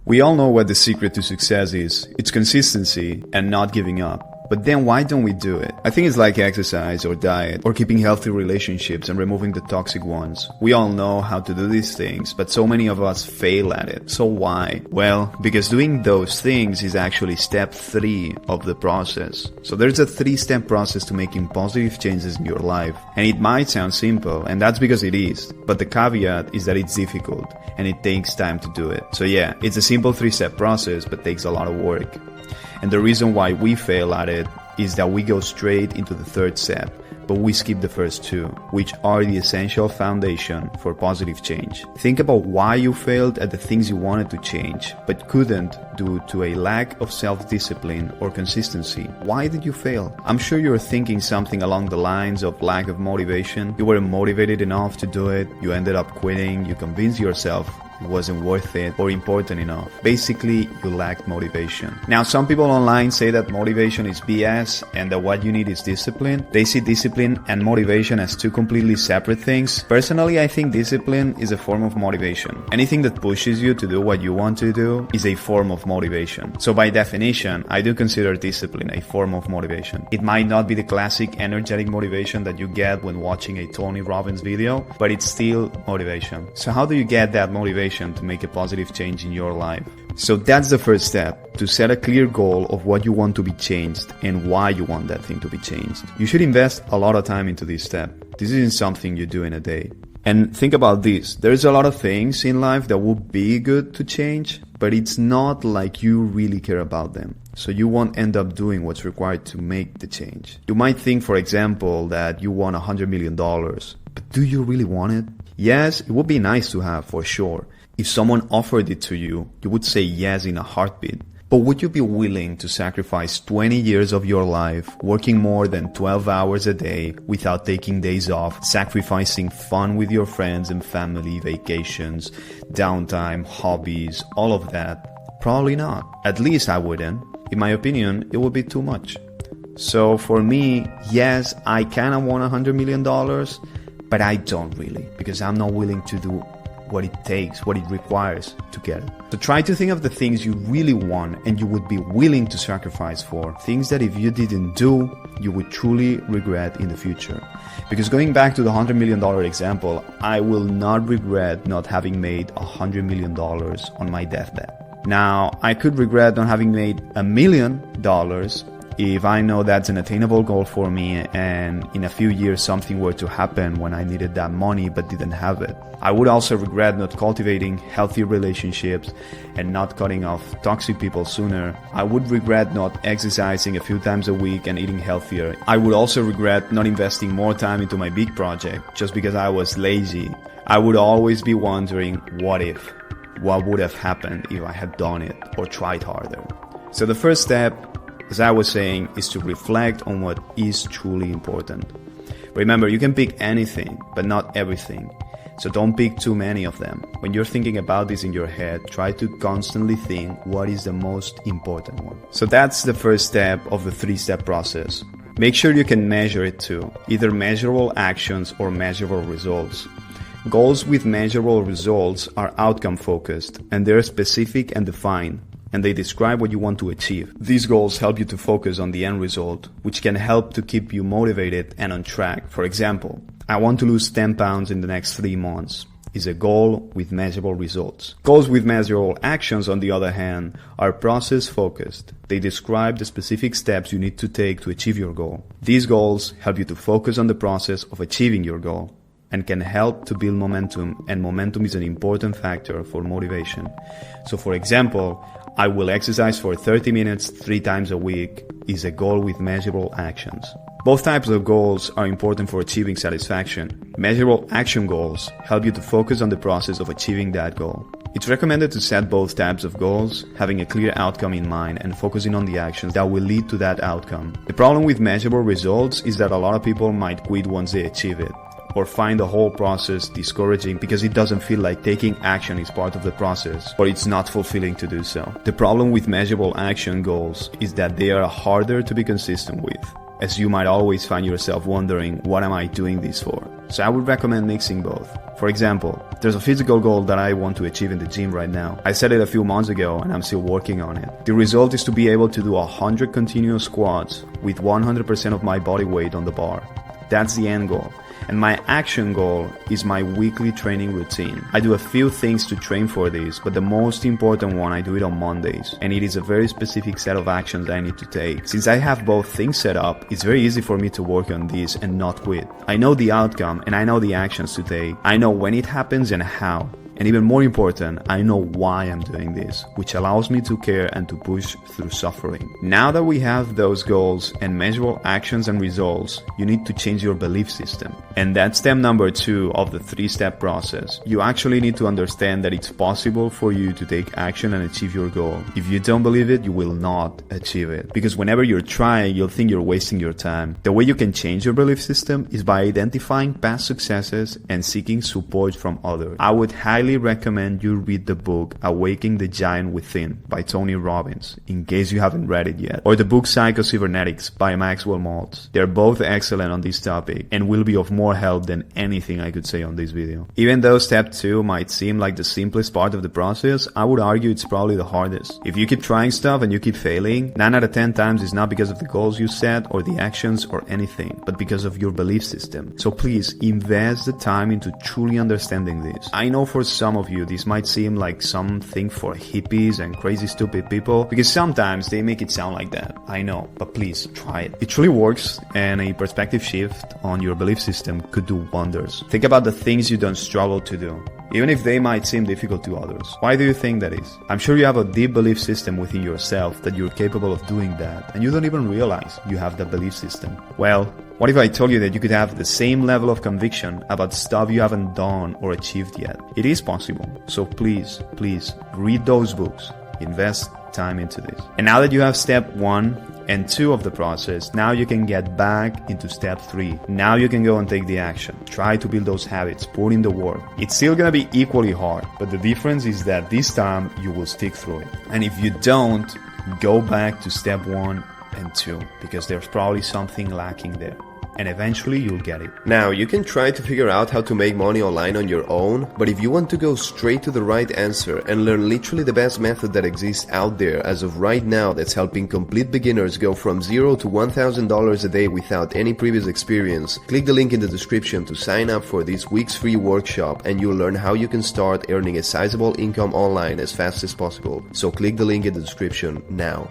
We all know what the secret to success is. It's consistency and not giving up. But then why don't we do it? I think it's like exercise or diet or keeping healthy relationships and removing the toxic ones. We all know how to do these things, but so many of us fail at it. So why? Well, because doing those things is actually step 3 of the process. So there's a 3-step process to making positive changes in your life. And it might sound simple, and that's because it is. But the caveat is that it's difficult and it takes time to do it. So yeah, it's a simple 3-step process, but takes a lot of work. And the reason why we fail at it is that we go straight into the 3rd step, but we skip the first 2, which are the essential foundation for positive change. Think about why you failed at the things you wanted to change, but couldn't due to a lack of self-discipline or consistency. Why did you fail? I'm sure you're thinking something along the lines of lack of motivation. You weren't motivated enough to do it, you ended up quitting, you convinced yourself it wasn't worth it or important enough. Basically, you lacked motivation. Now, some people online say that motivation is BS and that what you need is discipline. They see discipline and motivation as 2 completely separate things. Personally, I think discipline is a form of motivation. Anything that pushes you to do what you want to do is a form of motivation. So by definition, I do consider discipline a form of motivation. It might not be the classic energetic motivation that you get when watching a Tony Robbins video, but it's still motivation. So how do you get that motivation to make a positive change in your life? So that's the first step, to set a clear goal of what you want to be changed and why you want that thing to be changed. You should invest a lot of time into this step. This isn't something you do in a day. And think about this, there's a lot of things in life that would be good to change, but it's not like you really care about them. So you won't end up doing what's required to make the change. You might think, for example, that you want $100 million, but do you really want it? Yes, it would be nice to have, for sure. If someone offered it to you, you would say yes in a heartbeat. But would you be willing to sacrifice 20 years of your life, working more than 12 hours a day without taking days off, sacrificing fun with your friends and family, vacations, downtime, hobbies, all of that? Probably not. At least I wouldn't. In my opinion, it would be too much. So for me, yes, I kinda want $100 million, but I don't really, because I'm not willing to do what it takes, what it requires to get it. So try to think of the things you really want and you would be willing to sacrifice for. Things that if you didn't do, you would truly regret in the future. Because going back to the $100 million example, I will not regret not having made $100 million on my deathbed. Now, I could regret not having made $1 million if I know that's an attainable goal for me and in a few years something were to happen when I needed that money but didn't have it. I would also regret not cultivating healthy relationships and not cutting off toxic people sooner. I would regret not exercising a few times a week and eating healthier. I would also regret not investing more time into my big project just because I was lazy. I would always be wondering, what if? What would have happened if I had done it or tried harder? So the first step, as I was saying, is to reflect on what is truly important. Remember, you can pick anything, but not everything. So don't pick too many of them. When you're thinking about this in your head, try to constantly think what is the most important one. So that's the first step of the 3-step process. Make sure you can measure it too, either measurable actions or measurable results. Goals with measurable results are outcome focused and they're specific and defined, and they describe what you want to achieve. These goals help you to focus on the end result, which can help to keep you motivated and on track. For example, I want to lose 10 pounds in the next 3 months is a goal with measurable results. Goals with measurable actions, on the other hand, are process focused. They describe the specific steps you need to take to achieve your goal. These goals help you to focus on the process of achieving your goal and can help to build momentum, and momentum is an important factor for motivation. So for example, I will exercise for 30 minutes 3 times a week is a goal with measurable actions. Both types of goals are important for achieving satisfaction. Measurable action goals help you to focus on the process of achieving that goal. It's recommended to set both types of goals, having a clear outcome in mind and focusing on the actions that will lead to that outcome. The problem with measurable results is that a lot of people might quit once they achieve it, or find the whole process discouraging because it doesn't feel like taking action is part of the process, or it's not fulfilling to do so. The problem with measurable action goals is that they are harder to be consistent with, as you might always find yourself wondering, what am I doing this for? So I would recommend mixing both. For example, there's a physical goal that I want to achieve in the gym right now. I set it a few months ago and I'm still working on it. The result is to be able to do 100 continuous squats with 100% of my body weight on the bar. That's the end goal. And my action goal is my weekly training routine. I do a few things to train for this, but the most important one, I do it on Mondays. And it is a very specific set of actions I need to take. Since I have both things set up, it's very easy for me to work on this and not quit. I know the outcome and I know the actions to take. I know when it happens and how. And even more important, I know why I'm doing this, which allows me to care and to push through suffering. Now that we have those goals and measurable actions and results, you need to change your belief system. And that's step number 2 of the 3-step process. You actually need to understand that it's possible for you to take action and achieve your goal. If you don't believe it, you will not achieve it. Because whenever you're trying, you'll think you're wasting your time. The way you can change your belief system is by identifying past successes and seeking support from others. I would highly recommend you read the book Awakening the Giant Within by Tony Robbins, in case you haven't read it yet, or the book Psycho-Cybernetics by Maxwell Maltz. They're both excellent on this topic and will be of more help than anything I could say on this video. Even though step 2 might seem like the simplest part of the process, I would argue it's probably the hardest. If you keep trying stuff and you keep failing, 9 out of 10 times it's not because of the goals you set or the actions or anything, but because of your belief system. So please invest the time into truly understanding this. I know for some of you this might seem like something for hippies and crazy stupid people, because sometimes they make it sound like that. I know, but please try it. It truly works, and a perspective shift on your belief system could do wonders. Think about the things you don't struggle to do, even if they might seem difficult to others. Why do you think that is? I'm sure you have a deep belief system within yourself that you're capable of doing that, and you don't even realize you have that belief system. Well, what if I told you that you could have the same level of conviction about stuff you haven't done or achieved yet? It is possible. So please read those books. Invest time into this. And now that you have step 1 and 2 of the process, now you can get back into step 3. Now you can go and take the action. Try to build those habits, put in the work. It's still gonna be equally hard, but the difference is that this time you will stick through it. And if you don't, go back to step 1 and 2, because there's probably something lacking there. And eventually you'll get it. Now, you can try to figure out how to make money online on your own, but if you want to go straight to the right answer and learn literally the best method that exists out there as of right now that's helping complete beginners go from $0 to $1,000 a day without any previous experience, click the link in the description to sign up for this week's free workshop, and you'll learn how you can start earning a sizable income online as fast as possible. So click the link in the description now.